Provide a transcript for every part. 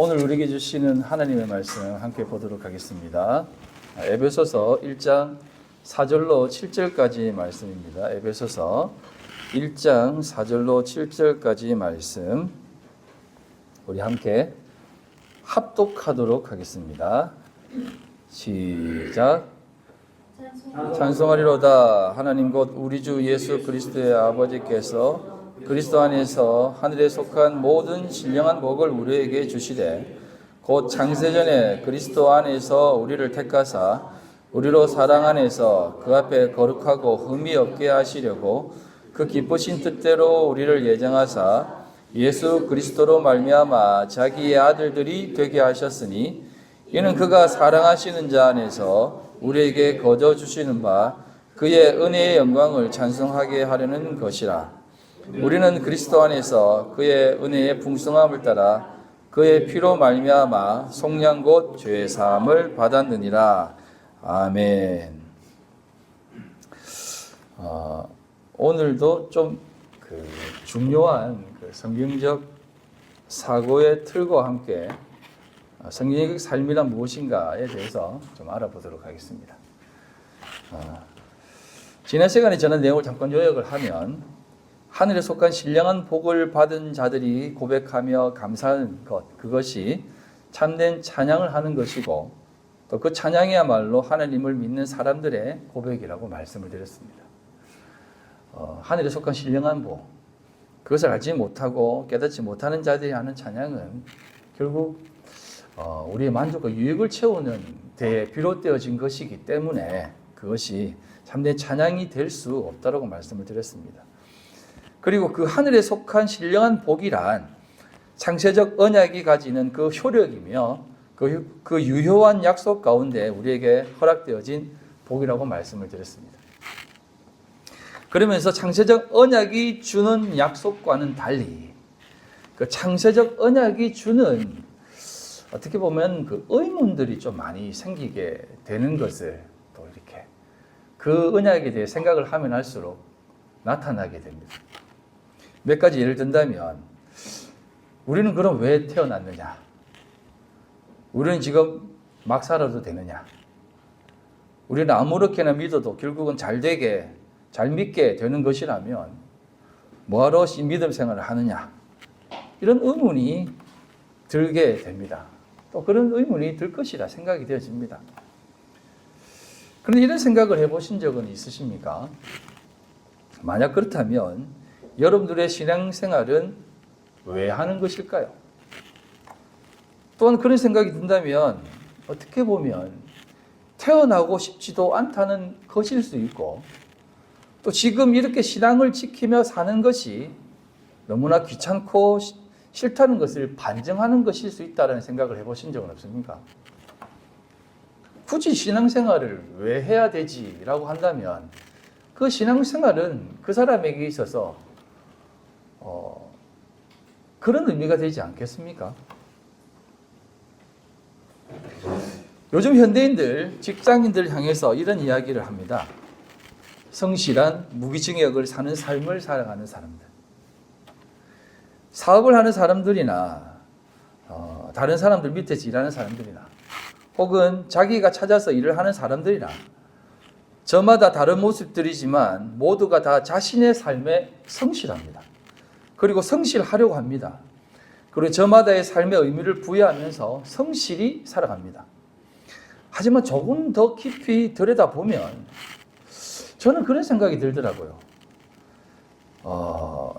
오늘 우리에게 주시는 하나님의 말씀 함께 보도록 하겠습니다. 에베소서 1장 4절로 7절까지 말씀입니다. 에베소서 1장 4절로 7절까지 말씀 우리 함께 합독하도록 하겠습니다. 시작. 찬송하리로다. 하나님 곧 우리 주 예수 그리스도의 아버지께서 그리스도 안에서 하늘에 속한 모든 신령한 복을 우리에게 주시되 곧 창세전에 그리스도 안에서 우리를 택하사 우리로 사랑 안에서 그 앞에 거룩하고 흠이 없게 하시려고 그 기쁘신 뜻대로 우리를 예정하사 예수 그리스도로 말미암아 자기의 아들들이 되게 하셨으니 이는 그가 사랑하시는 자 안에서 우리에게 거저 주시는 바 그의 은혜의 영광을 찬송하게 하려는 것이라. 우리는 그리스도 안에서 그의 은혜의 풍성함을 따라 그의 피로 말미암아 속량 곧 죄 사함을 받았느니라. 아멘. 오늘도 좀 중요한 성경적 사고의 틀과 함께 성경적 삶이란 무엇인가에 대해서 좀 알아보도록 하겠습니다. 지난 시간에 저는 내용을 잠깐 요약을 하면 하늘에 속한 신령한 복을 받은 자들이 고백하며 감사하는 것, 그것이 참된 찬양을 하는 것이고 또 그 찬양이야말로 하나님을 믿는 사람들의 고백이라고 말씀을 드렸습니다. 하늘에 속한 신령한 복, 그것을 알지 못하고 깨닫지 못하는 자들이 하는 찬양은 결국 우리의 만족과 유익을 채우는 데에 비롯되어진 것이기 때문에 그것이 참된 찬양이 될 수 없다고 말씀을 드렸습니다. 그리고 그 하늘에 속한 신령한 복이란 창세적 언약이 가지는 그 효력이며 그 유효한 약속 가운데 우리에게 허락되어진 복이라고 말씀을 드렸습니다. 그러면서 창세적 언약이 주는 약속과는 달리 그 창세적 언약이 주는 어떻게 보면 그 의문들이 좀 많이 생기게 되는 것을 또 이렇게 그 언약에 대해 생각을 하면 할수록 나타나게 됩니다. 몇 가지 예를 든다면 우리는 그럼 왜 태어났느냐? 우리는 지금 막 살아도 되느냐? 우리는 아무렇게나 믿어도 결국은 잘 믿게 되는 것이라면 뭐하러 믿음 생활을 하느냐? 이런 의문이 들게 됩니다. 또 그런 의문이 들 것이라 생각이 되어집니다. 그런데 이런 생각을 해보신 적은 있으십니까? 만약 그렇다면 여러분들의 신앙생활은 왜 하는 것일까요? 또한 그런 생각이 든다면 어떻게 보면 태어나고 싶지도 않다는 것일 수 있고 또 지금 이렇게 신앙을 지키며 사는 것이 너무나 귀찮고 싫다는 것을 반증하는 것일 수 있다는 생각을 해보신 적은 없습니까? 굳이 신앙생활을 왜 해야 되지라고 한다면 그 신앙생활은 그 사람에게 있어서 그런 의미가 되지 않겠습니까? 요즘 현대인들, 직장인들 향해서 이런 이야기를 합니다. 성실한 무기징역을 사는 삶을 살아가는 사람들. 사업을 하는 사람들이나 다른 사람들 밑에서 일하는 사람들이나 혹은 자기가 찾아서 일을 하는 사람들이나 저마다 다른 모습들이지만 모두가 다 자신의 삶에 성실합니다. 그리고 성실하려고 합니다. 그리고 저마다의 삶의 의미를 부여하면서 성실히 살아갑니다. 하지만 조금 더 깊이 들여다보면 저는 그런 생각이 들더라고요.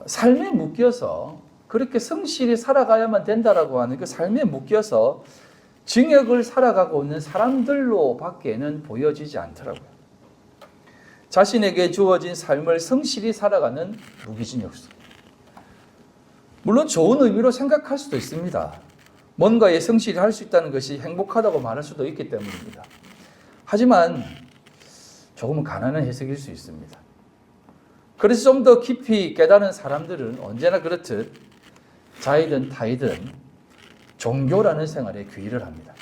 삶에 묶여서 그렇게 성실히 살아가야만 된다라고 하는 그 삶에 묶여서 징역을 살아가고 있는 사람들로 밖에는 보여지지 않더라고요. 자신에게 주어진 삶을 성실히 살아가는 무기징역수. 물론 좋은 의미로 생각할 수도 있습니다. 뭔가에 성실히 할 수 있다는 것이 행복하다고 말할 수도 있기 때문입니다. 하지만 조금은 가난한 해석일 수 있습니다. 그래서 좀 더 깊이 깨달은 사람들은 언제나 그렇듯 자이든 타이든 종교라는 생활에 귀의를 합니다.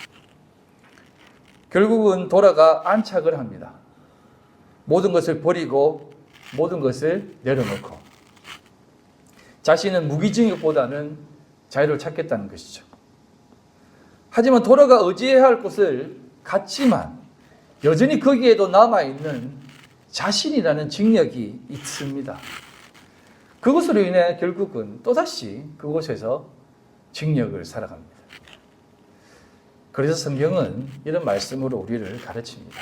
결국은 돌아가 안착을 합니다. 모든 것을 버리고 모든 것을 내려놓고 자신은 무기징역보다는 자유를 찾겠다는 것이죠. 하지만 돌아가 의지해야 할 곳을 갔지만 여전히 거기에도 남아있는 자신이라는 직력이 있습니다. 그것으로 인해 결국은 또다시 그곳에서 직력을 살아갑니다. 그래서 성경은 이런 말씀으로 우리를 가르칩니다.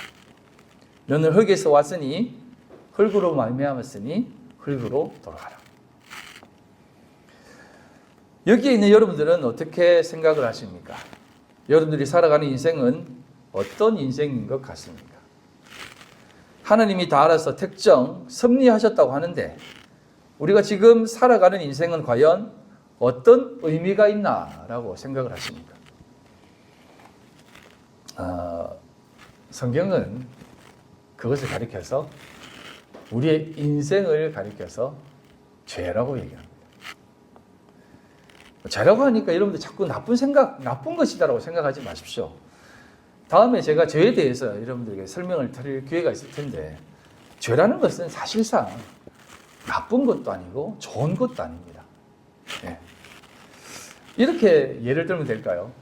너는 흙에서 왔으니 흙으로 말미암았으니 흙으로 돌아가라. 여기에 있는 여러분들은 어떻게 생각을 하십니까? 여러분들이 살아가는 인생은 어떤 인생인 것 같습니까? 하나님이 다 알아서 특정 섭리하셨다고 하는데 우리가 지금 살아가는 인생은 과연 어떤 의미가 있나라고 생각을 하십니까? 성경은 그것을 가리켜서 우리의 인생을 가리켜서 죄라고 얘기합니다. 죄라고 하니까 여러분들 자꾸 나쁜 것이다라고 생각하지 마십시오. 다음에 제가 죄에 대해서 여러분들에게 설명을 드릴 기회가 있을 텐데 죄라는 것은 사실상 나쁜 것도 아니고 좋은 것도 아닙니다. 네. 이렇게 예를 들면 될까요?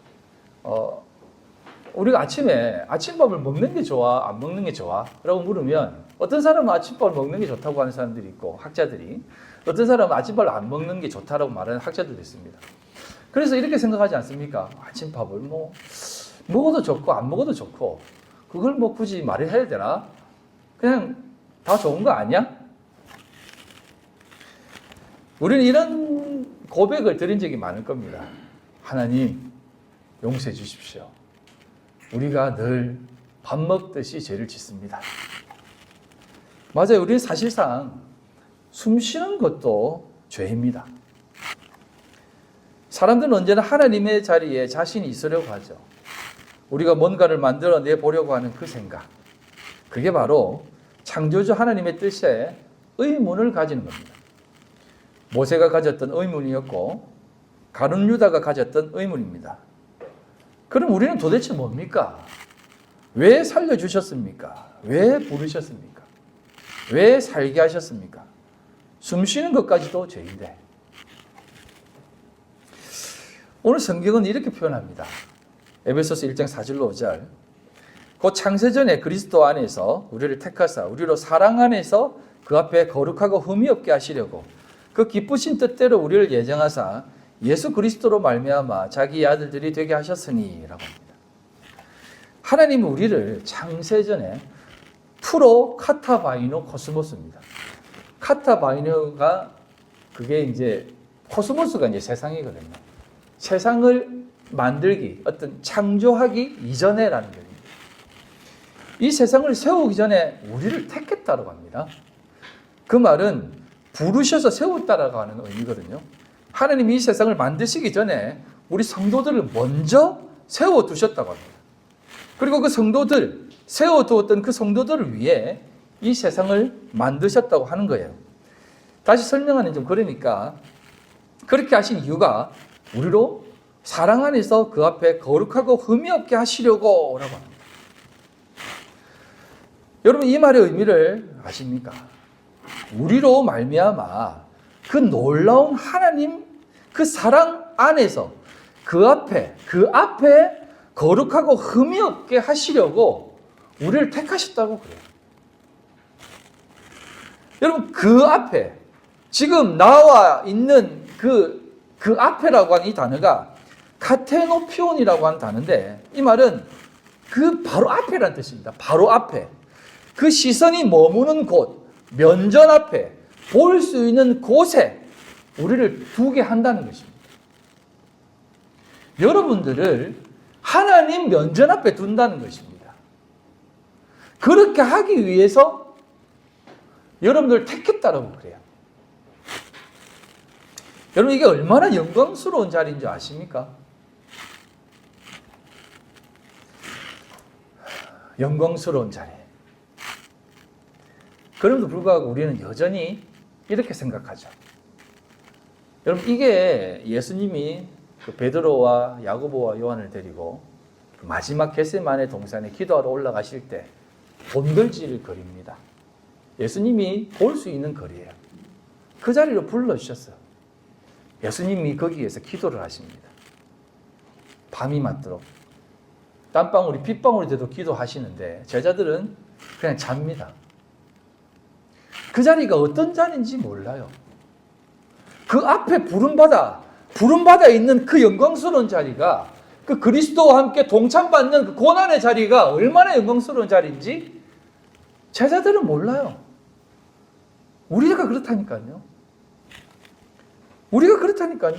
우리가 아침에 아침밥을 먹는 게 좋아, 안 먹는 게 좋아? 라고 물으면 어떤 사람은 아침밥을 먹는 게 좋다고 하는 사람들이 있고 학자들이, 어떤 사람은 아침밥을 안 먹는 게 좋다라고 말하는 학자들도 있습니다. 그래서 이렇게 생각하지 않습니까? 아침밥을 먹어도 좋고 안 먹어도 좋고 그걸 굳이 말을 해야 되나? 그냥 다 좋은 거 아니야? 우리는 이런 고백을 드린 적이 많을 겁니다. 하나님 용서해 주십시오. 우리가 늘 밥 먹듯이 죄를 짓습니다. 맞아요. 우리는 사실상 숨 쉬는 것도 죄입니다. 사람들은 언제나 하나님의 자리에 자신이 있으려고 하죠. 우리가 뭔가를 만들어내 보려고 하는 그 생각, 그게 바로 창조주 하나님의 뜻에 의문을 가지는 겁니다. 모세가 가졌던 의문이었고 가룟 유다가 가졌던 의문입니다. 그럼 우리는 도대체 뭡니까? 왜 살려주셨습니까? 왜 부르셨습니까? 왜 살게 하셨습니까? 숨 쉬는 것까지도 죄인데. 오늘 성경은 이렇게 표현합니다. 에베소서 1장 4절로 5절. 곧 창세전에 그리스도 안에서 우리를 택하사 우리로 사랑 안에서 그 앞에 거룩하고 흠이 없게 하시려고 그 기쁘신 뜻대로 우리를 예정하사 예수 그리스도로 말미암아 자기 아들들이 되게 하셨으니라고 합니다. 하나님은 우리를 창세전에 프로 카타바이노 코스모스입니다. 카타바이노가 그게 이제 코스모스가 이제 세상이거든요. 세상을 만들기, 어떤 창조하기 이전에라는 겁니다. 이 세상을 세우기 전에 우리를 택했다고 합니다. 그 말은 부르셔서 세웠다라고 하는 의미거든요. 하나님이 이 세상을 만드시기 전에 우리 성도들을 먼저 세워두셨다고 합니다. 그리고 그 성도들, 세워두었던 그 성도들을 위해 이 세상을 만드셨다고 하는 거예요. 다시 설명하는 좀 그러니까 그렇게 하신 이유가 우리로 사랑 안에서 그 앞에 거룩하고 흠이 없게 하시려고 라고 합니다. 여러분 이 말의 의미를 아십니까? 우리로 말미암아 그 놀라운 하나님 그 사랑 안에서 그 앞에 거룩하고 흠이 없게 하시려고 우리를 택하셨다고 그래요. 여러분 그 앞에 지금 나와 있는 그 앞에라고 하는 이 단어가 카테노피온이라고 하는 단어인데 이 말은 그 바로 앞에라는 뜻입니다. 바로 앞에. 그 시선이 머무는 곳, 면전 앞에 볼 수 있는 곳에 우리를 두게 한다는 것입니다. 여러분들을 하나님 면전 앞에 둔다는 것입니다. 그렇게 하기 위해서 여러분들을 택했다라고 그래요. 여러분 이게 얼마나 영광스러운 자리인 줄 아십니까? 영광스러운 자리. 그럼에도 불구하고 우리는 여전히 이렇게 생각하죠. 여러분 이게 예수님이 그 베드로와 야고보와 요한을 데리고 마지막 겟세마네 동산에 기도하러 올라가실 때 본들질 거리입니다. 예수님이 볼 수 있는 거리예요. 그 자리로 불러주셨어요. 예수님이 거기에서 기도를 하십니다. 밤이 맞도록 땀방울이 빗방울이 돼도 기도하시는데 제자들은 그냥 잡니다. 그 자리가 어떤 자리인지 몰라요. 그 앞에 부름받아 있는 그 영광스러운 자리가 그 그리스도와 함께 동참받는 그 고난의 자리가 얼마나 영광스러운 자리인지 제자들은 몰라요. 우리가 그렇다니까요. 우리가 그렇다니까요.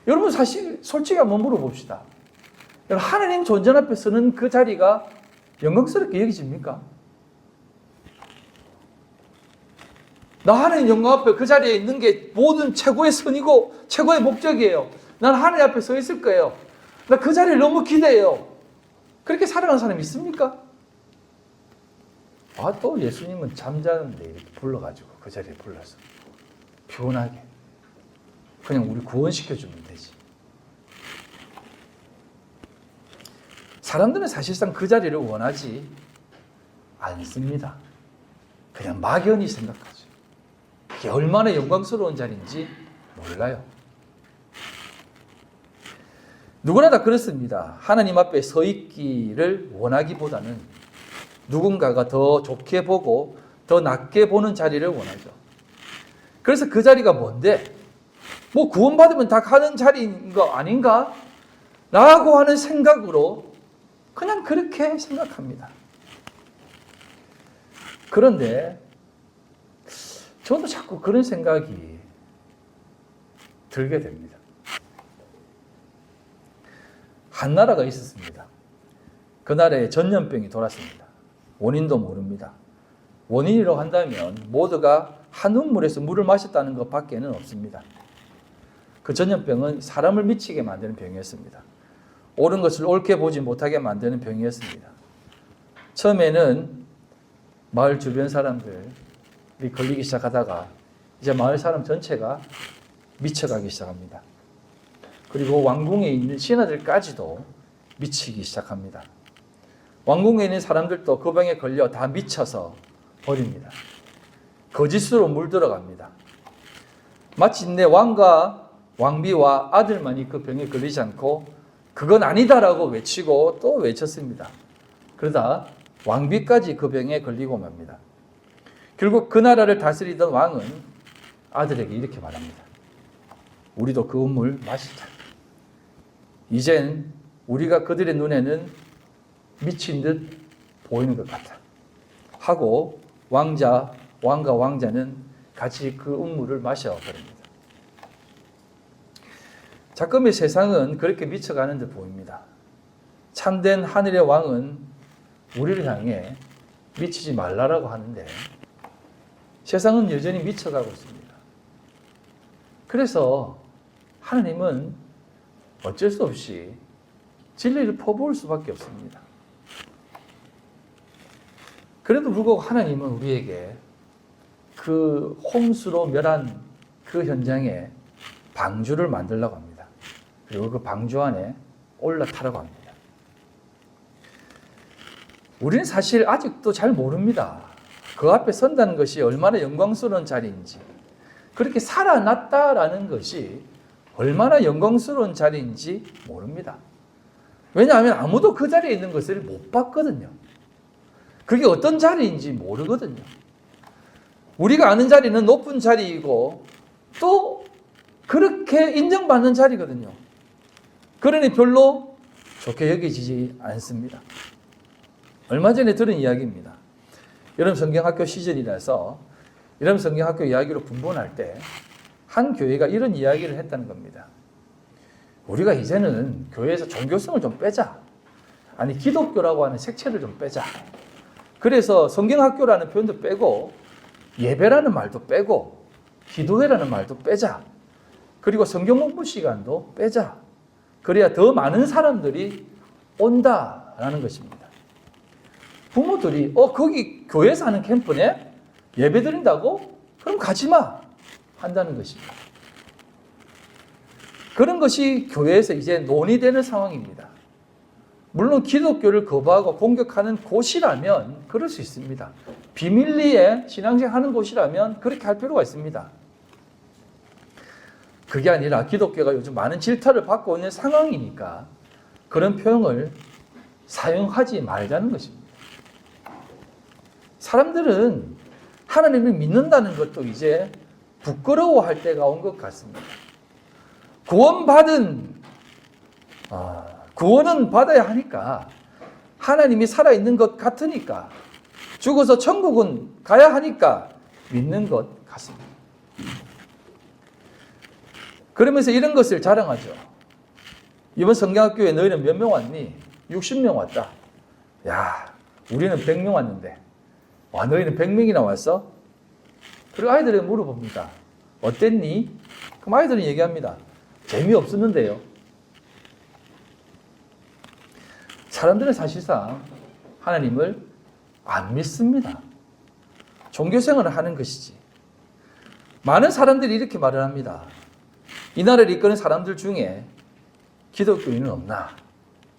여러분 사실 솔직히 한번 물어봅시다. 여러분 하나님 존재 앞에 서는 그 자리가 영광스럽게 여기집니까? 나 하나님 영광 앞에 그 자리에 있는 게 모든 최고의 선이고 최고의 목적이에요. 난 하나님 앞에 서 있을 거예요. 나 그 자리를 너무 기대해요. 그렇게 살아가는 사람이 있습니까? 또 예수님은 잠자는데 이렇게 불러가지고 그 자리에 불러서 피곤하게 그냥 우리 구원시켜주면 되지. 사람들은 사실상 그 자리를 원하지 않습니다. 그냥 막연히 생각하죠. 이게 얼마나 영광스러운 자리인지 몰라요. 누구나 다 그렇습니다. 하나님 앞에 서 있기를 원하기보다는 누군가가 더 좋게 보고 더 낮게 보는 자리를 원하죠. 그래서 그 자리가 뭔데? 뭐 구원받으면 다 가는 자리인 거 아닌가? 라고 하는 생각으로 그냥 그렇게 생각합니다. 그런데 저도 자꾸 그런 생각이 들게 됩니다. 한 나라가 있었습니다. 그 나라에 전염병이 돌았습니다. 원인도 모릅니다. 원인이라고 한다면 모두가 한우물에서 물을 마셨다는 것밖에는 없습니다. 그 전염병은 사람을 미치게 만드는 병이었습니다. 옳은 것을 옳게 보지 못하게 만드는 병이었습니다. 처음에는 마을 주변 사람들이 걸리기 시작하다가 이제 마을 사람 전체가 미쳐가기 시작합니다. 그리고 왕궁에 있는 신하들까지도 미치기 시작합니다. 왕궁에 있는 사람들도 그 병에 걸려 다 미쳐서 버립니다. 거짓으로 물들어갑니다. 마침내 왕과 왕비와 아들만이 그 병에 걸리지 않고 그건 아니다라고 외치고 또 외쳤습니다. 그러다 왕비까지 그 병에 걸리고 맙니다. 결국 그 나라를 다스리던 왕은 아들에게 이렇게 말합니다. 우리도 그 물 마시자. 이젠 우리가 그들의 눈에는 미친 듯 보이는 것 같아. 하고 왕과 왕자는 같이 그 음물을 마셔버립니다. 잠깐의 세상은 그렇게 미쳐가는 듯 보입니다. 참된 하늘의 왕은 우리를 향해 미치지 말라라고 하는데 세상은 여전히 미쳐가고 있습니다. 그래서 하나님은 어쩔 수 없이 진리를 퍼부을 수밖에 없습니다. 그래도 불구하고 하나님은 우리에게 그 홍수로 멸한 그 현장에 방주를 만들려고 합니다. 그리고 그 방주 안에 올라타라고 합니다. 우리는 사실 아직도 잘 모릅니다. 그 앞에 선다는 것이 얼마나 영광스러운 자리인지, 그렇게 살아났다라는 것이 얼마나 영광스러운 자리인지 모릅니다. 왜냐하면 아무도 그 자리에 있는 것을 못 봤거든요. 그게 어떤 자리인지 모르거든요. 우리가 아는 자리는 높은 자리이고 또 그렇게 인정받는 자리거든요. 그러니 별로 좋게 여겨지지 않습니다. 얼마 전에 들은 이야기입니다. 여름 성경학교 시절이라서 여름 성경학교 이야기로 분본할 때 한 교회가 이런 이야기를 했다는 겁니다. 우리가 이제는 교회에서 종교성을 좀 빼자. 아니 기독교라고 하는 색채를 좀 빼자. 그래서 성경학교라는 표현도 빼고 예배라는 말도 빼고 기도회라는 말도 빼자. 그리고 성경 공부 시간도 빼자. 그래야 더 많은 사람들이 온다라는 것입니다. 부모들이 거기 교회에서 하는 캠프네? 예배 드린다고? 그럼 가지마 한다는 것입니다. 그런 것이 교회에서 이제 논의되는 상황입니다. 물론 기독교를 거부하고 공격하는 곳이라면 그럴 수 있습니다. 비밀리에 신앙생활 하는 곳이라면 그렇게 할 필요가 있습니다. 그게 아니라 기독교가 요즘 많은 질타를 받고 있는 상황이니까 그런 표현을 사용하지 말자는 것입니다. 사람들은 하나님을 믿는다는 것도 이제 부끄러워할 때가 온 것 같습니다. 구원은 받아야 하니까, 하나님이 살아있는 것 같으니까, 죽어서 천국은 가야 하니까 믿는 것 같습니다. 그러면서 이런 것을 자랑하죠. 이번 성경학교에 너희는 몇 명 왔니? 60명 왔다. 야, 우리는 100명 왔는데, 와, 너희는 100명이나 왔어? 그리고 아이들에게 물어봅니다. 어땠니? 그럼 아이들은 얘기합니다. 재미없었는데요. 사람들은 사실상 하나님을 안 믿습니다. 종교생활을 하는 것이지. 많은 사람들이 이렇게 말을 합니다. 이 나라를 이끄는 사람들 중에 기독교인은 없나?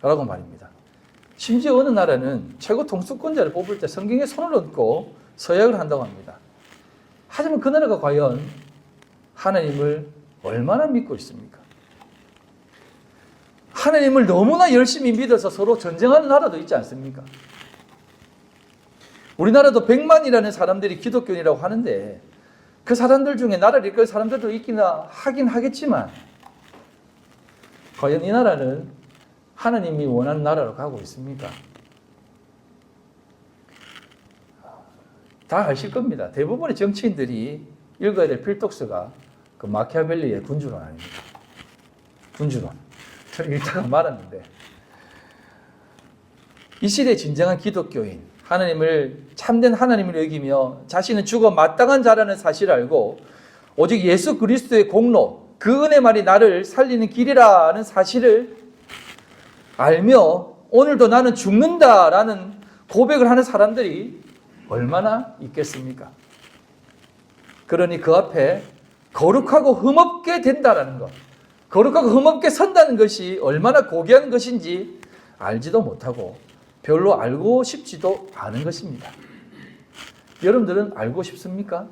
라고 말입니다. 심지어 어느 나라는 최고 통수권자를 뽑을 때 성경에 손을 얹고 서약을 한다고 합니다. 하지만 그 나라가 과연 하나님을 얼마나 믿고 있습니까? 하나님을 너무나 열심히 믿어서 서로 전쟁하는 나라도 있지 않습니까? 우리나라도 100만이라는 사람들이 기독교인이라고 하는데 그 사람들 중에 나라를 이끌 사람들도 하긴 하겠지만 과연 이 나라는 하나님이 원하는 나라로 가고 있습니까? 다 아실 겁니다. 대부분의 정치인들이 읽어야 될 필독서가 그 마키아벨리의 군주론 아닙니까? 군주론. 저는 읽다가 말았는데 이 시대의 진정한 기독교인, 참된 하나님을 여기며 자신은 죽어 마땅한 자라는 사실을 알고 오직 예수 그리스도의 공로, 그 은혜만이 나를 살리는 길이라는 사실을 알며 오늘도 나는 죽는다라는 고백을 하는 사람들이 얼마나 있겠습니까? 그러니 그 앞에 거룩하고 흠없게 된다라는 것, 거룩하고 흠없게 선다는 것이 얼마나 고귀한 것인지 알지도 못하고 별로 알고 싶지도 않은 것입니다. 여러분들은 알고 싶습니까?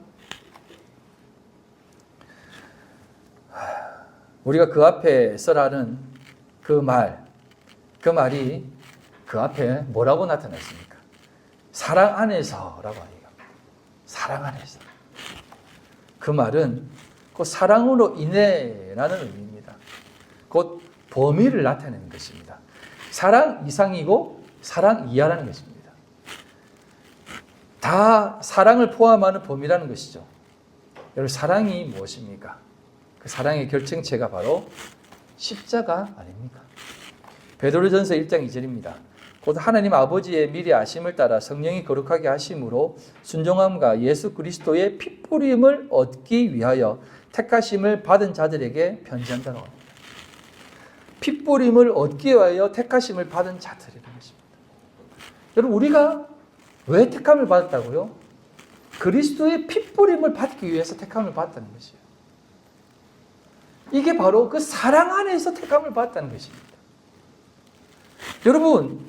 우리가 그 앞에 서라는 그 말이 그 앞에 뭐라고 나타났습니까? 사랑 안에서라고 하니까. 사랑 안에서. 그 말은 그 사랑으로 인해라는 의미입니다. 곧 범위를 나타내는 것입니다. 사랑 이상이고 사랑 이하라는 것입니다. 다 사랑을 포함하는 범위라는 것이죠. 여러분, 사랑이 무엇입니까? 그 사랑의 결정체가 바로 십자가 아닙니까? 베드로전서 1장 2절입니다. 곧 하나님 아버지의 미리 아심을 따라 성령이 거룩하게 하심으로 순종함과 예수 그리스도의 피뿌림을 얻기 위하여 택하심을 받은 자들에게 편지한다고 합니다. 피뿌림을 얻기 위하여 택하심을 받은 자들이라는 것입니다. 여러분, 우리가 왜 택함을 받았다고요? 그리스도의 피뿌림을 받기 위해서 택함을 받았다는 것이에요. 이게 바로 그 사랑 안에서 택함을 받았다는 것입니다. 여러분,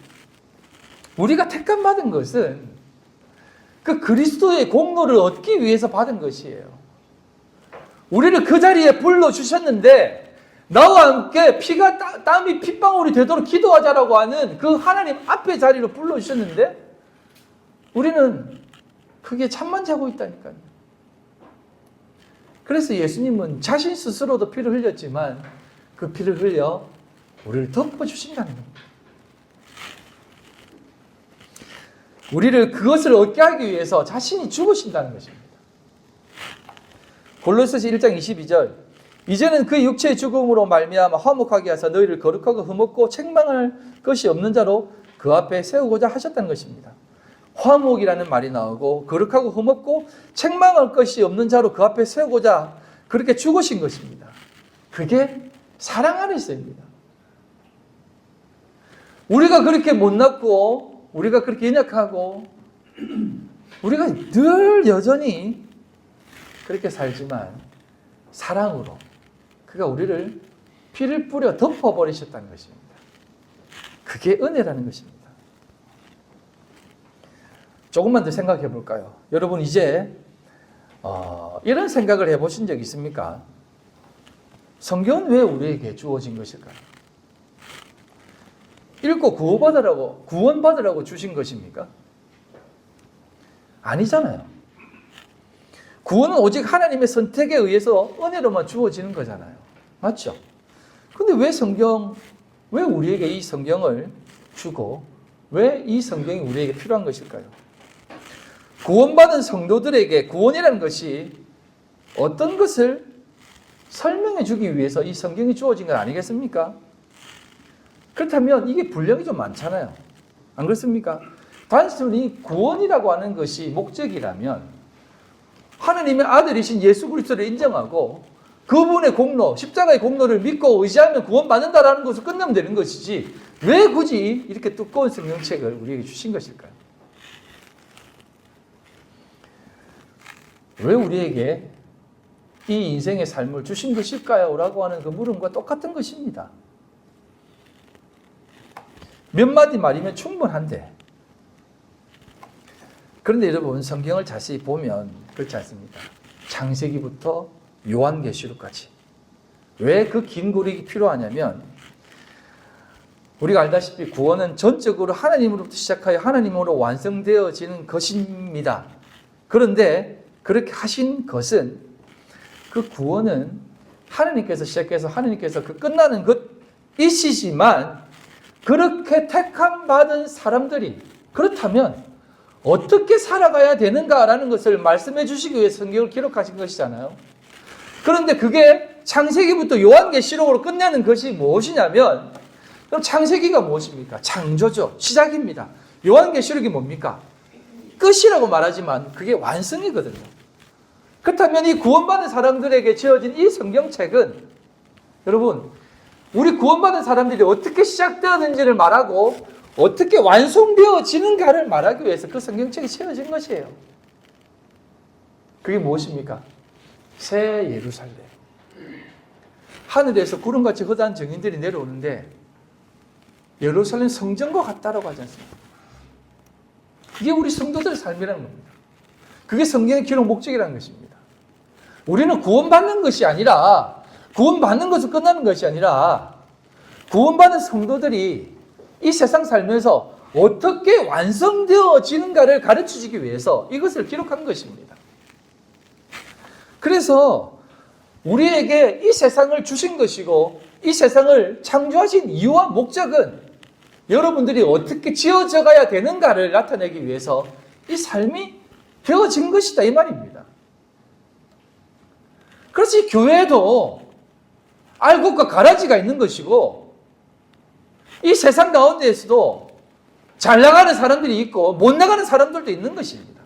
우리가 택함 받은 것은 그 그리스도의 공로를 얻기 위해서 받은 것이에요. 우리를 그 자리에 불러주셨는데 나와 함께 피가 땀이 핏방울이 되도록 기도하자라고 하는 그 하나님 앞에 자리로 불러주셨는데 우리는 그게 잠만 자고 있다니까요. 그래서 예수님은 자신 스스로도 피를 흘렸지만 그 피를 흘려 우리를 덮어주신다는 겁니다. 우리를 그것을 얻게 하기 위해서 자신이 죽으신다는 것입니다. 골로새서 1장 22절 이제는 그 육체의 죽음으로 말미암아 화목하게 하사 너희를 거룩하고 흠없고 책망할 것이 없는 자로 그 앞에 세우고자 하셨다는 것입니다. 화목이라는 말이 나오고 거룩하고 흠없고 책망할 것이 없는 자로 그 앞에 세우고자 그렇게 죽으신 것입니다. 그게 사랑 안에서입니다. 우리가 그렇게 못났고 우리가 그렇게 연약하고 우리가 늘 여전히 그렇게 살지만 사랑으로 그가 우리를 피를 뿌려 덮어버리셨다는 것입니다. 그게 은혜라는 것입니다. 조금만 더 생각해 볼까요? 여러분 이제 이런 생각을 해보신 적 있습니까? 성경은 왜 우리에게 주어진 것일까요? 읽고 구원받으라고 주신 것입니까? 아니잖아요. 구원은 오직 하나님의 선택에 의해서 은혜로만 주어지는 거잖아요. 맞죠? 근데 왜 우리에게 이 성경을 주고 왜 이 성경이 우리에게 필요한 것일까요? 구원받은 성도들에게 구원이라는 것이 어떤 것을 설명해 주기 위해서 이 성경이 주어진 건 아니겠습니까? 그렇다면 이게 분량이 좀 많잖아요. 안 그렇습니까? 단순히 구원이라고 하는 것이 목적이라면 하나님의 아들이신 예수 그리스도를 인정하고 그분의 공로, 십자가의 공로를 믿고 의지하면 구원받는다라는 것을 끝내면 되는 것이지 왜 굳이 이렇게 두꺼운 성경책을 우리에게 주신 것일까요? 왜 우리에게 이 인생의 삶을 주신 것일까요? 라고 하는 그 물음과 똑같은 것입니다. 몇 마디 말이면 충분한데 그런데 여러분 성경을 자세히 보면 그렇지 않습니까? 창세기부터 요한계시록까지 왜 그 긴 구력이 필요하냐면 우리가 알다시피 구원은 전적으로 하나님으로부터 시작하여 하나님으로 완성되어지는 것입니다. 그런데 그렇게 하신 것은 그 구원은 하나님께서 시작해서 하나님께서 그 끝나는 것이시지만 그렇게 택함받은 사람들이 그렇다면 어떻게 살아가야 되는가라는 것을 말씀해 주시기 위해서 성경을 기록하신 것이잖아요. 그런데 그게 창세기부터 요한계시록으로 끝내는 것이 무엇이냐면 그럼 창세기가 무엇입니까? 창조죠. 시작입니다. 요한계시록이 뭡니까? 끝이라고 말하지만 그게 완성이거든요. 그렇다면 이 구원받은 사람들에게 지어진 이 성경책은 여러분 우리 구원받은 사람들이 어떻게 시작되었는지를 말하고 어떻게 완성되어지는가를 말하기 위해서 그 성경책이 지어진 것이에요. 그게 무엇입니까? 새 예루살렘. 하늘에서 구름같이 허다한 증인들이 내려오는데 예루살렘 성전과 같다라고 하지 않습니까? 이게 우리 성도들의 삶이라는 겁니다. 그게 성경의 기록 목적이라는 것입니다. 우리는 구원받는 것이 아니라 구원받는 것으로 끝나는 것이 아니라 구원받은 성도들이 이 세상 살면서 어떻게 완성되어지는가를 가르쳐주기 위해서 이것을 기록한 것입니다. 그래서 우리에게 이 세상을 주신 것이고 이 세상을 창조하신 이유와 목적은 여러분들이 어떻게 지어져 가야 되는가를 나타내기 위해서 이 삶이 되어진 것이다 이 말입니다. 그래서 이 교회도 알곡과 가라지가 있는 것이고 이 세상 가운데에서도 잘 나가는 사람들이 있고 못 나가는 사람들도 있는 것입니다.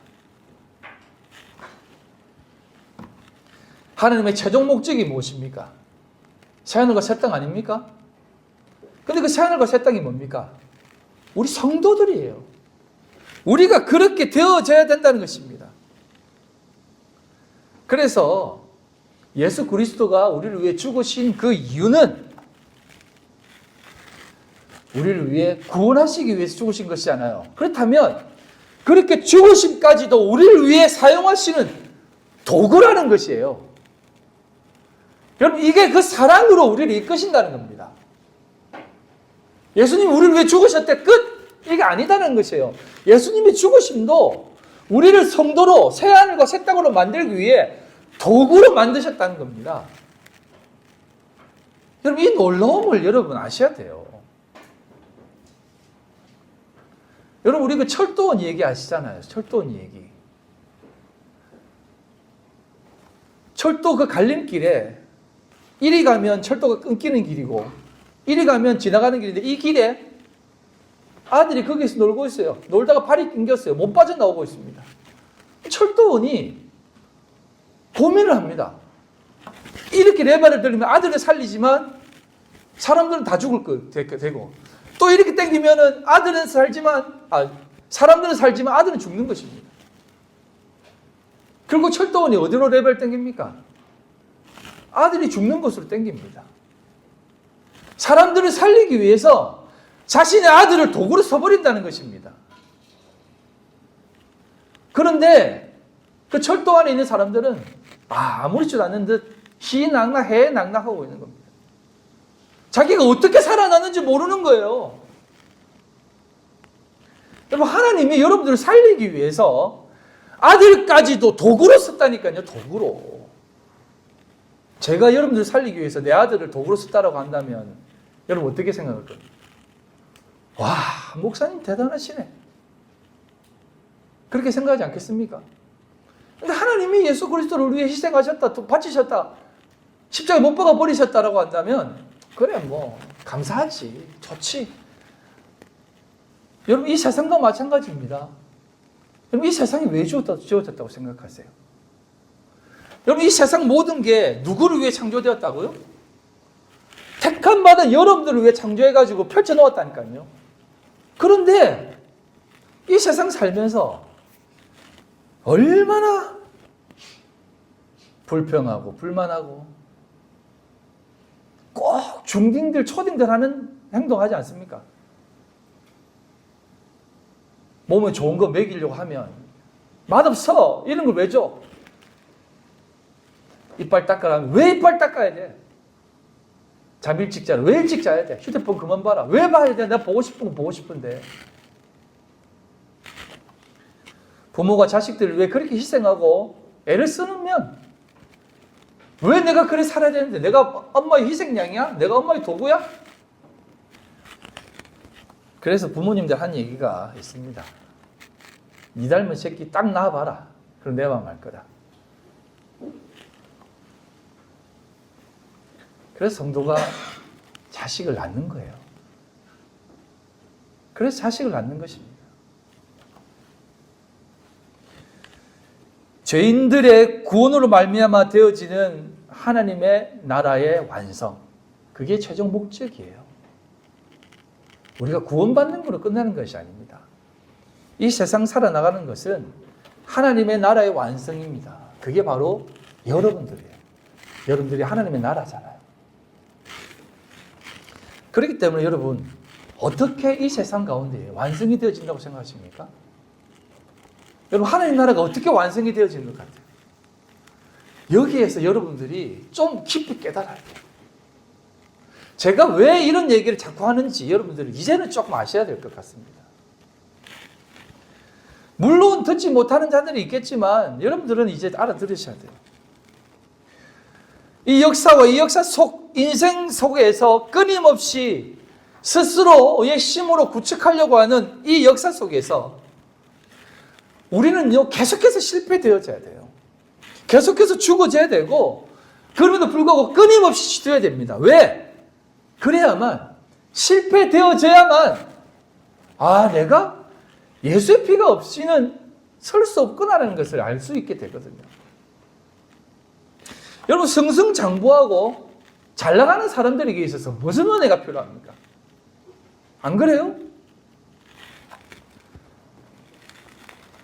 하나님의 최종 목적이 무엇입니까? 새하늘과 새 땅 아닙니까? 근데 그 새하늘과 새 땅이 뭡니까? 우리 성도들이에요. 우리가 그렇게 되어져야 된다는 것입니다. 그래서 예수 그리스도가 우리를 위해 죽으신 그 이유는 우리를 위해 구원하시기 위해서 죽으신 것이잖아요. 그렇다면 그렇게 죽으심까지도 우리를 위해 사용하시는 도구라는 것이에요. 여러분 이게 그 사랑으로 우리를 이끄신다는 겁니다. 예수님이 우리를 위해 죽으셨대 끝! 이게 아니다는 것이에요. 예수님의 죽으심도 우리를 성도로 새하늘과 새 땅으로 만들기 위해 도구로 만드셨다는 겁니다. 여러분 이 놀라움을 여러분 아셔야 돼요. 여러분 우리 그 철도원 얘기 아시잖아요. 철도원 얘기. 철도 그 갈림길에 이리 가면 철도가 끊기는 길이고 이리 가면 지나가는 길인데 이 길에 아들이 거기서 놀고 있어요. 놀다가 발이 끊겼어요. 못 빠져나오고 있습니다. 철도원이 고민을 합니다. 이렇게 레바를 들리면 아들을 살리지만 사람들은 다 죽을 거 되고 또 이렇게 당기면은 아들은 살지만 사람들은 살지만 아들은 죽는 것입니다. 결국 철도원이 어디로 레바를 당깁니까? 아들이 죽는 것으로 당깁니다. 사람들을 살리기 위해서 자신의 아들을 도구로 써버린다는 것입니다. 그런데 그 철도 안에 있는 사람들은 아무렇지도 않은 듯 희낙낙 해낙낙하고 있는 겁니다. 자기가 어떻게 살아났는지 모르는 거예요. 여러분, 하나님이 여러분들을 살리기 위해서 아들까지도 도구로 썼다니까요. 도구로. 제가 여러분들을 살리기 위해서 내 아들을 도구로 썼다라고 한다면 여러분 어떻게 생각할 겁니까? 와, 목사님 대단하시네. 그렇게 생각하지 않겠습니까? 근데 하나님이 예수 그리스도를 위해 희생하셨다, 바치셨다, 십자가에 못 박아 버리셨다라고 한다면 그래, 뭐 감사하지, 좋지. 여러분, 이 세상도 마찬가지입니다. 여러분, 이 세상이 왜 지어졌다고 생각하세요? 여러분, 이 세상 모든 게 누구를 위해 창조되었다고요? 택함 받은 여러분들을 위해 창조해가지고 펼쳐놓았다니까요. 그런데 이 세상 살면서 얼마나 불평하고 불만하고 꼭 중딩들 초딩들 하는 행동하지 않습니까? 몸에 좋은 거 먹이려고 하면 맛없어, 이런 걸 왜 줘? 이빨 닦으라면 왜 이빨 닦아야 돼? 잠 일찍 자라 왜 일찍 자야 돼? 휴대폰 그만 봐라 왜 봐야 돼? 내가 보고 싶은 거 보고 싶은데. 부모가 자식들을 왜 그렇게 희생하고 애를 쓰면 왜 내가 그래 살아야 되는데? 내가 엄마의 희생양이야? 내가 엄마의 도구야? 그래서 부모님들 한 얘기가 있습니다. 니 닮은 새끼 딱 낳아봐라. 그럼 내 마음 알 거다. 그래서 성도가 자식을 낳는 거예요. 그래서 자식을 낳는 것입니다. 죄인들의 구원으로 말미암아 되어지는 하나님의 나라의 완성, 그게 최종 목적이에요. 우리가 구원받는 것으로 끝나는 것이 아닙니다. 이 세상 살아나가는 것은 하나님의 나라의 완성입니다. 그게 바로 여러분들이에요. 여러분들이 하나님의 나라잖아요. 그렇기 때문에 여러분, 어떻게 이 세상 가운데 완성이 되어진다고 생각하십니까? 여러분, 하나님 나라가 어떻게 완성이 되어지는 것 같아요? 여기에서 여러분들이 좀 깊이 깨달아야 돼요. 제가 왜 이런 얘기를 자꾸 하는지 여러분들은 이제는 조금 아셔야 될 것 같습니다. 물론 듣지 못하는 자들이 있겠지만 여러분들은 이제 알아들으셔야 돼요. 이 역사와 이 역사 속, 인생 속에서 끊임없이 스스로의 힘으로 구축하려고 하는 이 역사 속에서 우리는요, 계속해서 실패되어져야 돼요. 계속해서 죽어져야 되고, 그럼에도 불구하고 끊임없이 시도해야 됩니다. 왜? 그래야만, 실패되어져야만, 내가 예수의 피가 없이는 설 수 없구나라는 것을 알 수 있게 되거든요. 여러분, 승승장구하고 잘 나가는 사람들에게 있어서 무슨 은혜가 필요합니까? 안 그래요?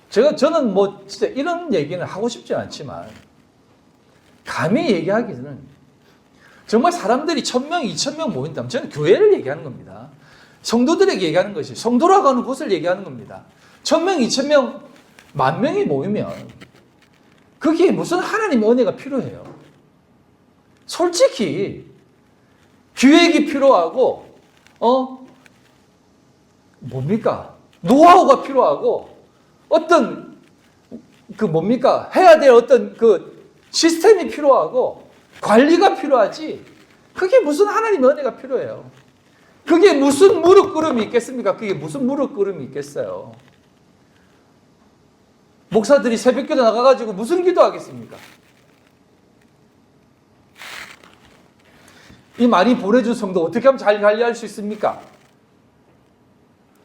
저는 뭐 진짜 이런 얘기는 하고 싶지 않지만 감히 얘기하기는 정말 사람들이 1000명, 2000명 모인다면 저는 교회를 얘기하는 겁니다. 성도들에게 얘기하는 것이 성도라고 하는 곳을 얘기하는 겁니다. 1000명, 2000명, 10,000명이 모이면 거기에 무슨 하나님의 은혜가 필요해요. 솔직히 기획이 필요하고 노하우가 필요하고 어떤 해야 될 어떤 시스템이 필요하고 관리가 필요하지. 그게 무슨 하나님의 은혜가 필요해요. 그게 무슨 무릎 꿇음이 있겠습니까? 그게 무슨 무릎 꿇음이 있겠어요. 목사들이 새벽기도 나가가지고 무슨 기도하겠습니까? 이 많이 보내준 성도 어떻게 하면 잘 관리할 수 있습니까?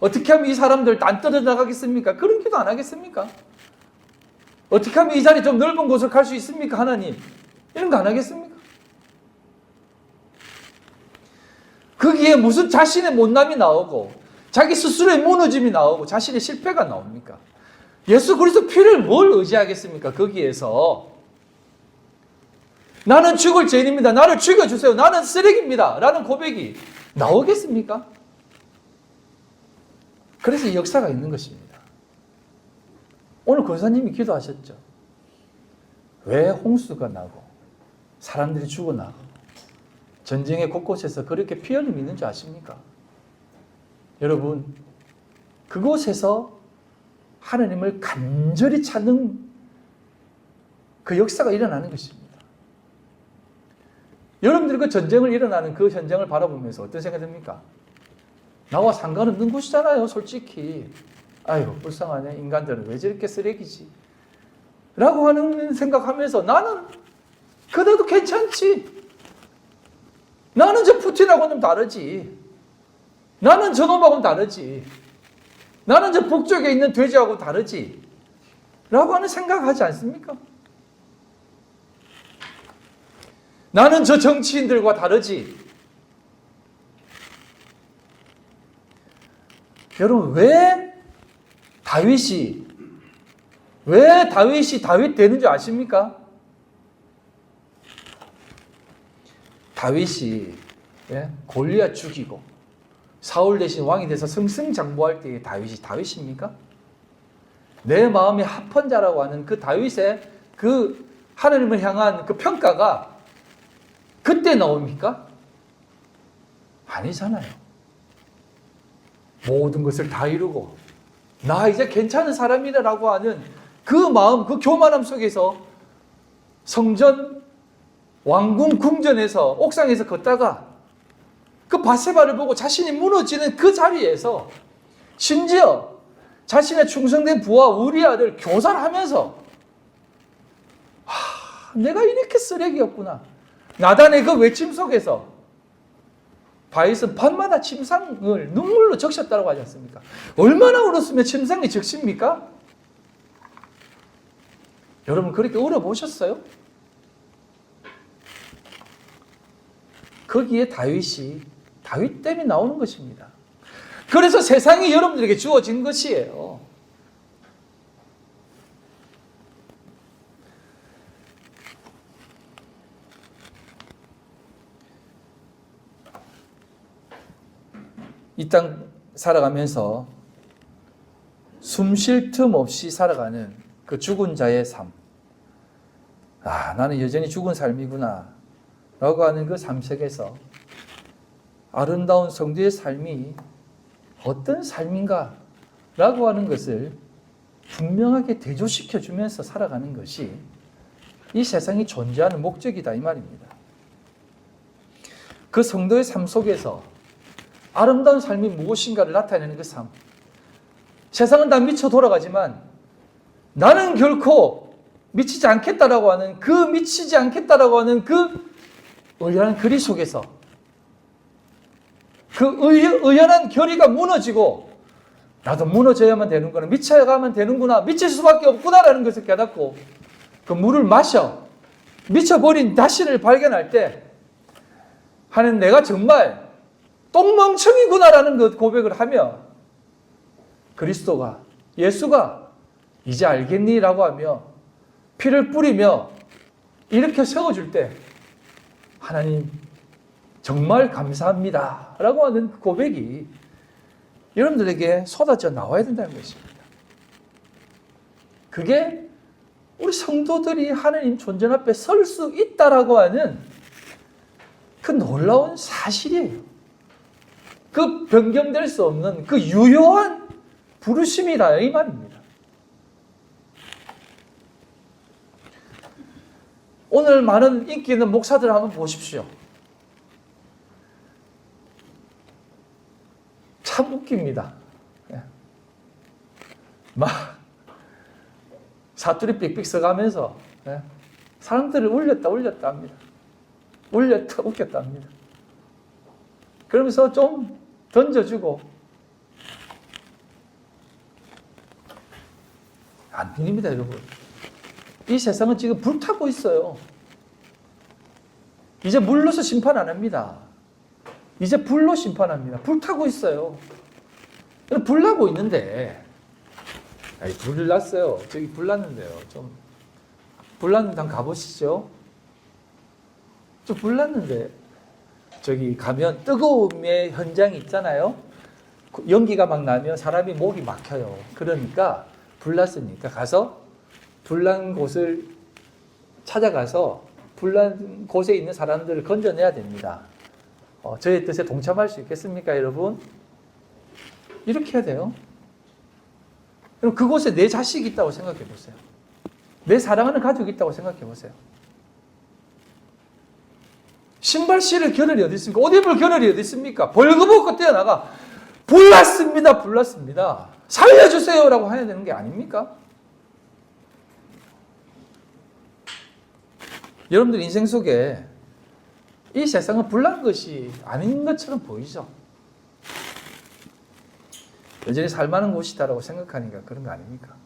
어떻게 하면 이 사람들 안 떨어져 나가겠습니까? 그런 기도 안 하겠습니까? 어떻게 하면 이 자리 좀 넓은 곳을 갈 수 있습니까? 하나님, 이런 거 안 하겠습니까? 거기에 무슨 자신의 못남이 나오고 자기 스스로의 무너짐이 나오고 자신의 실패가 나옵니까? 예수 그리스도 피를 뭘 의지하겠습니까? 거기에서 나는 죽을 죄인입니다. 나를 죽여주세요. 나는 쓰레기입니다. 라는 고백이 나오겠습니까? 그래서 이 역사가 있는 것입니다. 오늘 권사님이 기도하셨죠. 왜 홍수가 나고 사람들이 죽어나가고 전쟁의 곳곳에서 그렇게 피 흘림이 있는 줄 아십니까? 여러분, 그곳에서 하나님을 간절히 찾는 그 역사가 일어나는 것입니다. 여러분들이 그 전쟁을 일어나는 그 현장을 바라보면서 어떤 생각이 듭니까? 나와 상관없는 곳이잖아요, 솔직히. 아유, 불쌍하네. 인간들은 왜 저렇게 쓰레기지? 라고 하는 생각하면서 나는 그래도 괜찮지. 나는 저 푸틴하고는 다르지. 나는 저놈하고는 다르지. 나는 저 북쪽에 있는 돼지하고 다르지. 라고 하는 생각하지 않습니까? 나는 저 정치인들과 다르지. 여러분, 왜 다윗이 다윗 되는 줄 아십니까? 다윗이 골리앗 죽이고 사울 대신 왕이 돼서 승승장구할 때의 다윗입니까? 내 마음의 합한 자라고 하는 그 다윗의 그 하나님을 향한 그 평가가 그때 나옵니까? 아니잖아요. 모든 것을 다 이루고 나 이제 괜찮은 사람이라고 하는 그 마음, 그 교만함 속에서 성전 왕궁 궁전에서 옥상에서 걷다가 그 밧세바를 보고 자신이 무너지는 그 자리에서 심지어 자신의 충성된 부하 우리아를 교살하면서 내가 이렇게 쓰레기였구나. 나단의 그 외침 속에서 다윗은 밤마다 침상을 눈물로 적셨다고 하지 않습니까? 얼마나 울었으면 침상이 적십니까? 여러분 그렇게 울어보셨어요? 거기에 다윗 때문에 나오는 것입니다. 그래서 세상이 여러분들에게 주어진 것이에요. 이 땅 살아가면서 숨 쉴 틈 없이 살아가는 그 죽은 자의 삶. 나는 여전히 죽은 삶이구나 라고 하는 그 삶 속에서 아름다운 성도의 삶이 어떤 삶인가 라고 하는 것을 분명하게 대조시켜 주면서 살아가는 것이 이 세상이 존재하는 목적이다 이 말입니다. 그 성도의 삶 속에서 아름다운 삶이 무엇인가를 나타내는 그 삶. 세상은 다 미쳐 돌아가지만 나는 결코 미치지 않겠다라고 하는 미치지 않겠다라고 하는 그 의연한 결의 속에서 그 의연한 결의가 무너지고 나도 무너져야만 되는구나. 미쳐가면 되는구나. 미칠 수밖에 없구나라는 것을 깨닫고 그 물을 마셔 미쳐버린 자신을 발견할 때 하는 내가 정말 똥멍청이구나라는 그 고백을 하며 그리스도가 예수가 이제 알겠니? 라고 하며 피를 뿌리며 이렇게 세워줄 때 하나님 정말 감사합니다 라고 하는 그 고백이 여러분들에게 쏟아져 나와야 된다는 것입니다. 그게 우리 성도들이 하나님 존재 앞에 설 수 있다라고 하는 그 놀라운 사실이에요. 그 변경될 수 없는 그 유효한 부르심이다 이 말입니다. 오늘 많은 인기 있는 목사들 한번 보십시오. 참 웃깁니다. 막 사투리 삑삑 써가면서 사람들을 울렸다 합니다. 울렸다 웃겼다 합니다. 그러면서 좀 던져주고 안 들립니다 여러분. 이 세상은 지금 불타고 있어요. 이제 물로서 심판 안 합니다. 이제 불로 심판합니다. 불타고 있어요. 불나고 있는데 불 났어요. 저기 불 났는데요. 좀 불났는데 한번 가보시죠. 좀 불 났는데 저기 가면 뜨거움의 현장이 있잖아요. 연기가 막 나면 사람이 목이 막혀요. 그러니까 불났으니까 가서 불난 곳을 찾아가서 불난 곳에 있는 사람들을 건져내야 됩니다. 저의 뜻에 동참할 수 있겠습니까, 여러분? 이렇게 해야 돼요. 그럼 그곳에 내 자식이 있다고 생각해 보세요. 내 사랑하는 가족이 있다고 생각해 보세요. 신발 실을 겨를이 어디 있습니까? 옷 입을 겨를이 어디 있습니까? 벌거벗고 뛰어나가 불났습니다. 불났습니다. 살려주세요라고 해야 되는 게 아닙니까? 여러분들 인생 속에 이 세상은 불난 것이 아닌 것처럼 보이죠? 여전히 살만한 곳이다라고 생각하니까 그런 거 아닙니까?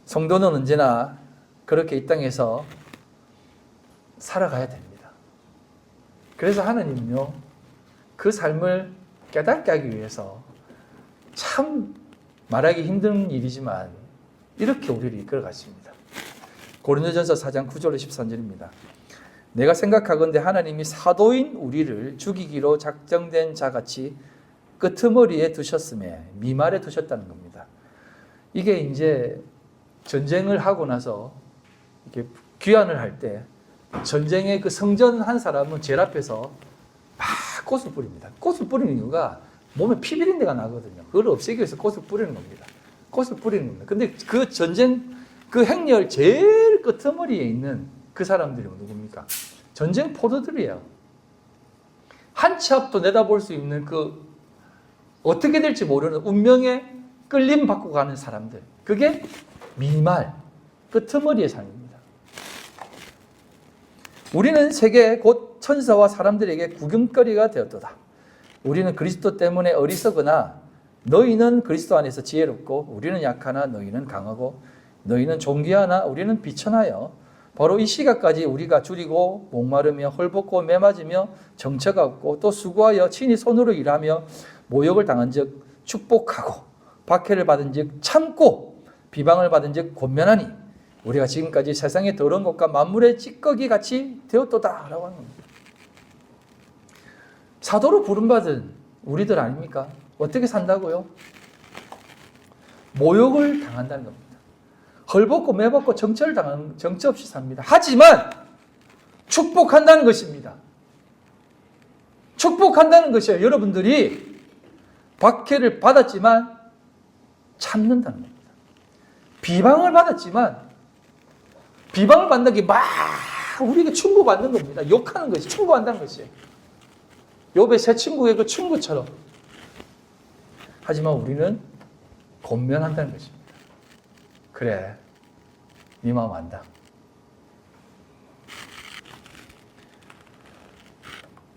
성도는 언제나 그렇게 이 땅에서 살아가야 됩니다. 그래서 하나님은요, 그 삶을 깨닫게 하기 위해서 참 말하기 힘든 일이지만 이렇게 우리를 이끌어 가십니다. 고린도전서 4장 9절로 13절입니다. 내가 생각하건대 하나님이 사도인 우리를 죽이기로 작정된 자같이 끄트머리에 두셨음에 미말에 두셨다는 겁니다. 이게 이제 전쟁을 하고 나서 이렇게 귀환을 할 때 전쟁에 그 성전 한 사람은 제일 앞에서 막 꽃을 뿌립니다. 꽃을 뿌리는 이유가 몸에 피 비린내가 나거든요. 그걸 없애기 위해서 꽃을 뿌리는 겁니다. 꽃을 뿌리는 겁니다. 근데 그 전쟁, 그 행렬 제일 끄트머리에 있는 그 사람들이 누굽니까? 전쟁 포도들이에요. 한 치 앞도 내다볼 수 있는 그 어떻게 될지 모르는 운명에 끌림 받고 가는 사람들. 그게 미말, 끄트머리의 삶입니다. 우리는 세계 곧 천사와 사람들에게 구경거리가 되었도다. 우리는 그리스도 때문에 어리석으나 너희는 그리스도 안에서 지혜롭고 우리는 약하나 너희는 강하고 너희는 존귀하나 우리는 비천하여 바로 이 시각까지 우리가 줄이고 목마르며 헐벗고 매맞으며 정처가 없고 또 수고하여 친히 손으로 일하며 모욕을 당한 즉 축복하고 박해를 받은 즉 참고 비방을 받은 즉 권면하니 우리가 지금까지 세상의 더러운 것과 만물의 찌꺼기 같이 되었도다 라고 하는 겁니다. 사도로 부름받은 우리들 아닙니까? 어떻게 산다고요? 모욕을 당한다는 겁니다. 헐벗고 매벗고 정처를 당하는, 정처 없이 삽니다. 하지만 축복한다는 것입니다. 축복한다는 것이에요. 여러분들이 박해를 받았지만 참는다는 겁니다. 비방을 받았지만 비방을 받는 게 막 우리에게 충고받는 겁니다. 욕하는 것이 충고한다는 것이에요. 욥의 세 친구의 그 충고처럼. 하지만 우리는 권면한다는 것입니다. 그래, 네 마음 안다.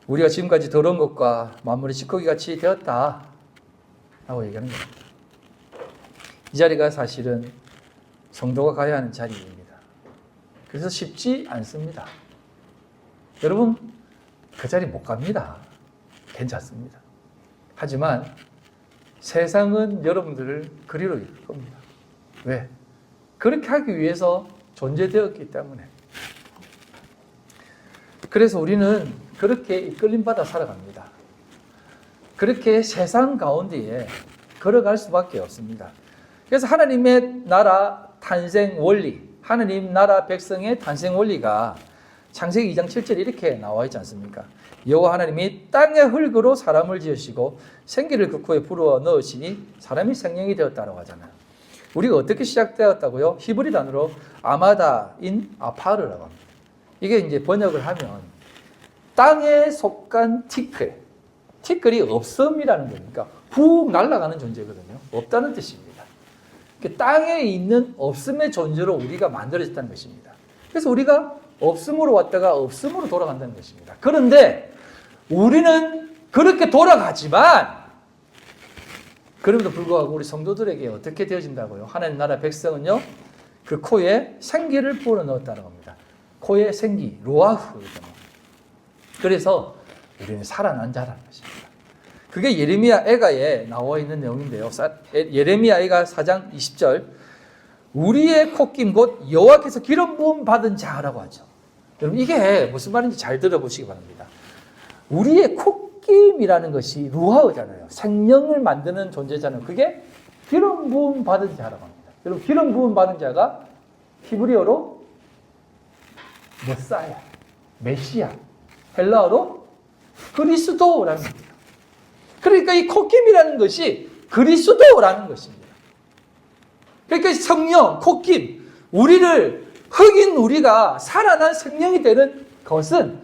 우리가 지금까지 더러운 것과 만물의 찌꺼기 같이 되었다 라고 얘기하는 겁니다. 이 자리가 사실은 성도가 가야 하는 자리입니다. 그래서 쉽지 않습니다. 여러분, 그 자리 못 갑니다. 괜찮습니다. 하지만 세상은 여러분들을 그리로 이끌 겁니다. 왜? 그렇게 하기 위해서 존재되었기 때문에. 그래서 우리는 그렇게 이끌림받아 살아갑니다. 그렇게 세상 가운데에 걸어갈 수밖에 없습니다. 그래서 하나님의 나라 탄생 원리, 하나님 나라 백성의 탄생 원리가 창세기 2장 7절에 이렇게 나와 있지 않습니까? 여호와 하나님이 땅의 흙으로 사람을 지으시고 생기를 그 코에 불어 넣으시니 사람이 생명이 되었다라고 하잖아요. 우리가 어떻게 시작되었다고요? 히브리 단어로 아마다인 아파르라고 합니다. 이게 이제 번역을 하면 땅에 속한 티끌, 티끌이 없음이라는 거니까 훅 날아가는 존재거든요. 없다는 뜻입니다. 땅에 있는 없음의 존재로 우리가 만들어졌다는 것입니다. 그래서 우리가 없음으로 왔다가 없음으로 돌아간다는 것입니다. 그런데 우리는 그렇게 돌아가지만 그럼에도 불구하고 우리 성도들에게 어떻게 되어진다고요? 하나님 나라 백성은요, 그 코에 생기를 불어넣었다는 겁니다. 코에 생기, 로아흐거든요. 그래서 우리는 살아난 자라는 것입니다. 그게 예레미야 애가에 나와 있는 내용인데요. 예레미야 애가 4장 20절, 우리의 콧김 곧 여호와께서 기름 부음 받은 자라고 하죠. 여러분, 이게 무슨 말인지 잘 들어보시기 바랍니다. 우리의 콧김이라는 것이 루하잖아요. 생명을 만드는 존재잖아요. 그게 기름 부음 받은 자라고 합니다. 여러분, 기름 부음 받은 자가 히브리어로 메사야, 메시아, 헬라어로 그리스도라는 겁니다. 그러니까 이 콧김이라는 것이 그리스도라는 것입니다. 그러니까 성령, 콧김, 흑인 우리가 살아난 성령이 되는 것은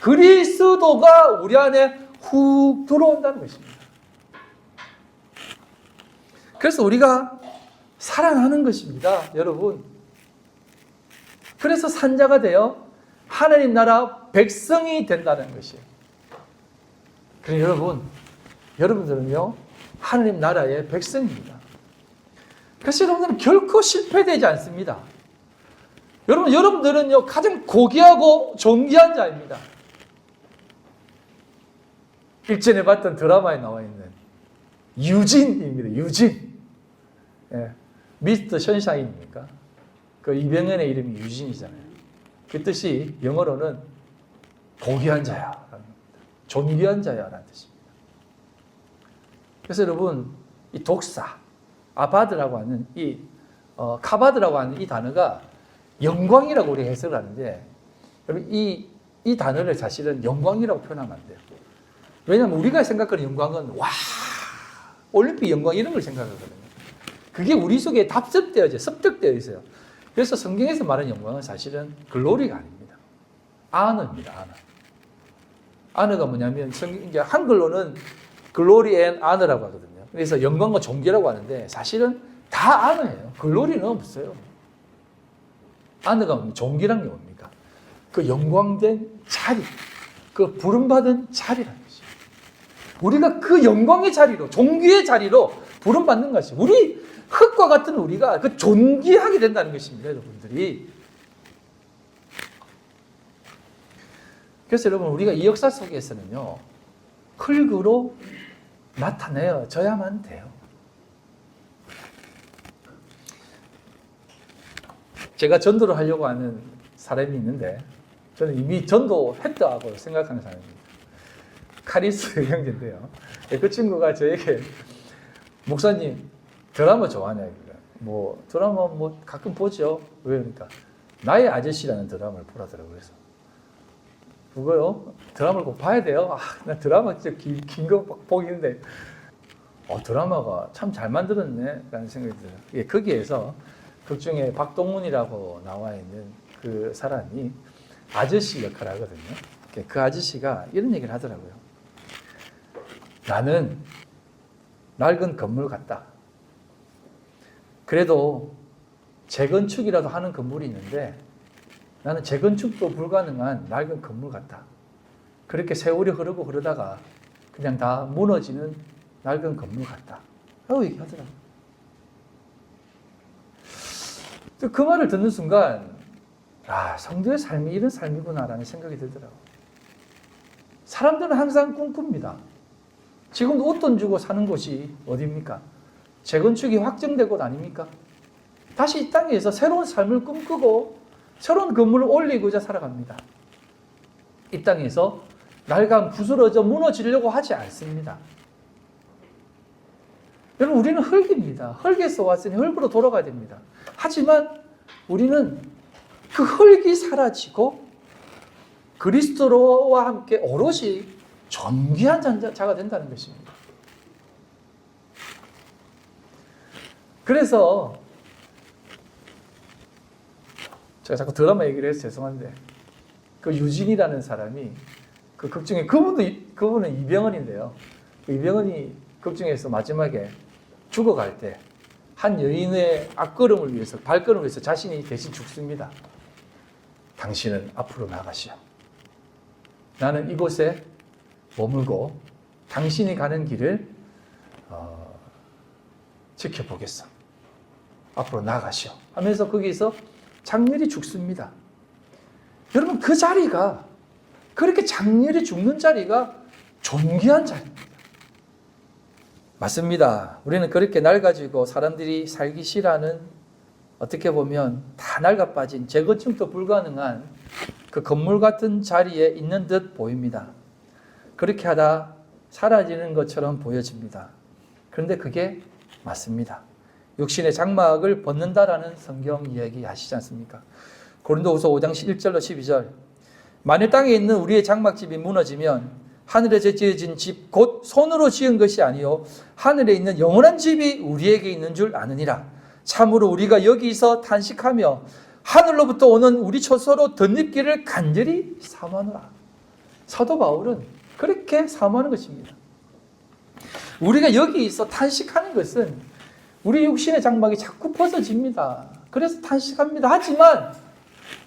그리스도가 우리 안에 훅 들어온다는 것입니다. 그래서 우리가 살아나는 것입니다, 여러분. 그래서 산자가 되어 하나님 나라 백성이 된다는 것이에요. 그래서 여러분들은요, 하나님 나라의 백성입니다. 그래서 여러분들은 결코 실패되지 않습니다. 여러분들은요, 가장 고귀하고 존귀한 자입니다. 일전에 봤던 드라마에 나와 있는 유진입니다. 유진. 예. 미스터 션샤인입니까? 그 이병헌의 이름이 유진이잖아요. 그 뜻이 영어로는 고귀한 자야 라는 겁니다. 존귀한 자야 라는 뜻입니다. 그래서 여러분, 이 독사, 아바드라고 하는 카바드라고 하는 이 단어가 영광이라고 우리가 해석을 하는데, 여러분, 이 단어를 사실은 영광이라고 표현하면 안 돼요. 왜냐하면 우리가 생각하는 영광은 올림픽 영광 이런 걸 생각하거든요. 그게 우리 속에 습득되어 있어요. 그래서 성경에서 말하는 영광은 사실은 글로리가 아닙니다. 아너입니다. 아너가 뭐냐면 이제 한글로는 글로리 앤 아너라고 하거든요. 그래서 영광과 존귀라고 하는데 사실은 다 아너예요. 글로리는 없어요. 아너가 존귀란 게 뭡니까? 그 영광된 자리, 그 부름받은 자리라는 것이에요. 우리가 그 영광의 자리로, 존귀의 자리로 부름받는 것이, 우리 흙과 같은 우리가 그 존귀하게 된다는 것입니다, 여러분들이. 그래서 여러분, 우리가 이 역사 속에서는요, 흙으로 나타내어져야만 돼요. 제가 전도를 하려고 하는 사람이 있는데, 저는 이미 전도했다고 생각하는 사람입니다. 카리스 형제인데요. 그 친구가 저에게, 목사님, 드라마 좋아하냐? 뭐, 드라마 뭐 가끔 보죠. 왜 그러니까? 나의 아저씨라는 드라마를 보라더라고요. 그래서. 그거요? 드라마를 꼭 봐야 돼요? 나 드라마 진짜 긴 거 보기는데, 드라마가 참 잘 만들었네. 라는 생각이 들어요. 예, 거기에서 극 중에 박동문이라고 나와 있는 그 사람이 아저씨 역할을 하거든요. 그 아저씨가 이런 얘기를 하더라고요. 나는 낡은 건물 같다. 그래도 재건축이라도 하는 건물이 있는데 나는 재건축도 불가능한 낡은 건물 같다. 그렇게 세월이 흐르고 그러다가 그냥 다 무너지는 낡은 건물 같다. 라고 얘기하더라고요. 그 말을 듣는 순간 성도의 삶이 이런 삶이구나라는 생각이 들더라고요. 사람들은 항상 꿈꿉니다. 지금도 웃돈 주고 사는 곳이 어디입니까? 재건축이 확정된 곳 아닙니까? 다시 이 땅에서 새로운 삶을 꿈꾸고 새로운 건물을 올리고자 살아갑니다. 이 땅에서 낡아 부스러져 무너지려고 하지 않습니다. 여러분, 우리는 흙입니다. 흙에서 왔으니 흙으로 돌아가야 됩니다. 하지만 우리는 그 흙이 사라지고 그리스도와 함께 오롯이 존귀한 자가 된다는 것입니다. 그래서 제가 자꾸 드라마 얘기를 해서 죄송한데, 그 유진이라는 사람이 그 극 중에 그분은 이병헌인데요. 그 이병헌이 극 중에서 마지막에 죽어갈 때 한 여인의 발걸음을 위해서 자신이 대신 죽습니다. 당신은 앞으로 나가시오. 나는 이곳에 머물고 당신이 가는 길을 지켜보겠어. 앞으로 나가시오. 하면서 거기서 장렬히 죽습니다. 여러분, 그 자리가, 그렇게 장렬히 죽는 자리가 존귀한 자리입니다. 맞습니다. 우리는 그렇게 낡아지고 사람들이 살기 싫어하는, 어떻게 보면 다 낡아 빠진 재건축도 불가능한 그 건물 같은 자리에 있는 듯 보입니다. 그렇게 하다 사라지는 것처럼 보여집니다. 그런데 그게 맞습니다. 육신의 장막을 벗는다라는 성경 이야기 하시지 않습니까? 고린도후서 5장 1절로 12절. 만일 땅에 있는 우리의 장막집이 무너지면 하늘에 지어진 집 곧 손으로 지은 것이 아니요 하늘에 있는 영원한 집이 우리에게 있는 줄 아느니라. 참으로 우리가 여기서 탄식하며 하늘로부터 오는 우리 처소로 덧입기를 간절히 사모하노라. 사도 바울은 그렇게 사모하는 것입니다. 우리가 여기서 탄식하는 것은 우리 육신의 장막이 자꾸 벗어집니다. 그래서 탄식합니다.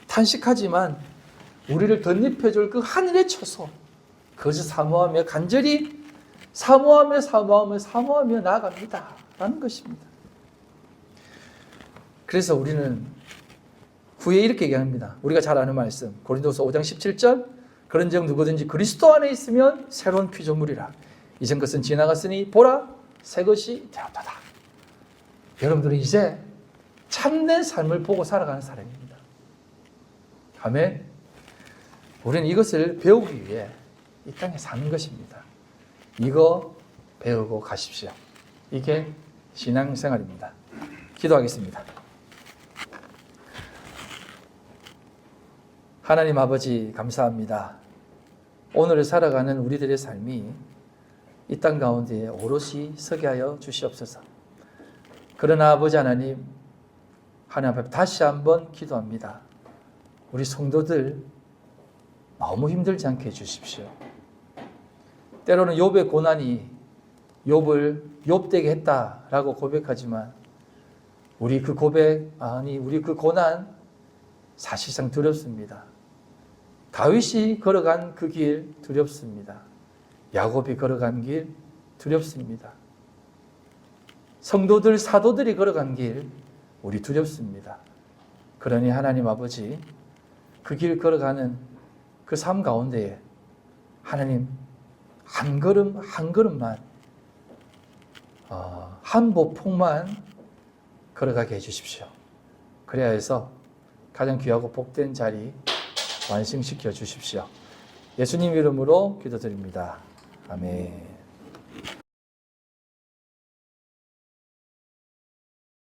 탄식하지만 우리를 덧입혀줄 그 하늘의 처소, 그것을 사모하며 간절히 사모하며 나아갑니다. 라는 것입니다. 그래서 우리는 후에 이렇게 얘기합니다. 우리가 잘 아는 말씀 고린도서 5장 17절 그런즉 누구든지 그리스도 안에 있으면 새로운 피조물이라. 이전 것은 지나갔으니 보라 새 것이 되었도다. 여러분들은 이제 참된 삶을 보고 살아가는 사람입니다. 아멘. 우리는 이것을 배우기 위해 이 땅에 사는 것입니다. 이거 배우고 가십시오. 이게 신앙생활입니다. 기도하겠습니다. 하나님 아버지 감사합니다. 오늘을 살아가는 우리들의 삶이 이 땅 가운데 오롯이 서게 하여 주시옵소서. 그러나 아버지 하나님 앞에 다시 한번 기도합니다. 우리 성도들 너무 힘들지 않게 해주십시오. 때로는 욥의 고난이 욥을 욥되게 했다라고 고백하지만 우리 그 고난 사실상 두렵습니다. 다윗이 걸어간 그 길 두렵습니다. 야곱이 걸어간 길 두렵습니다. 성도들, 사도들이 걸어간 길 우리 두렵습니다. 그러니 하나님 아버지 그 길 걸어가는 그 삶 가운데에 하나님 한 걸음만 한 보폭만 걸어가게 해주십시오. 그래야 해서 가장 귀하고 복된 자리 완성시켜 주십시오. 예수님 이름으로 기도드립니다. 아멘.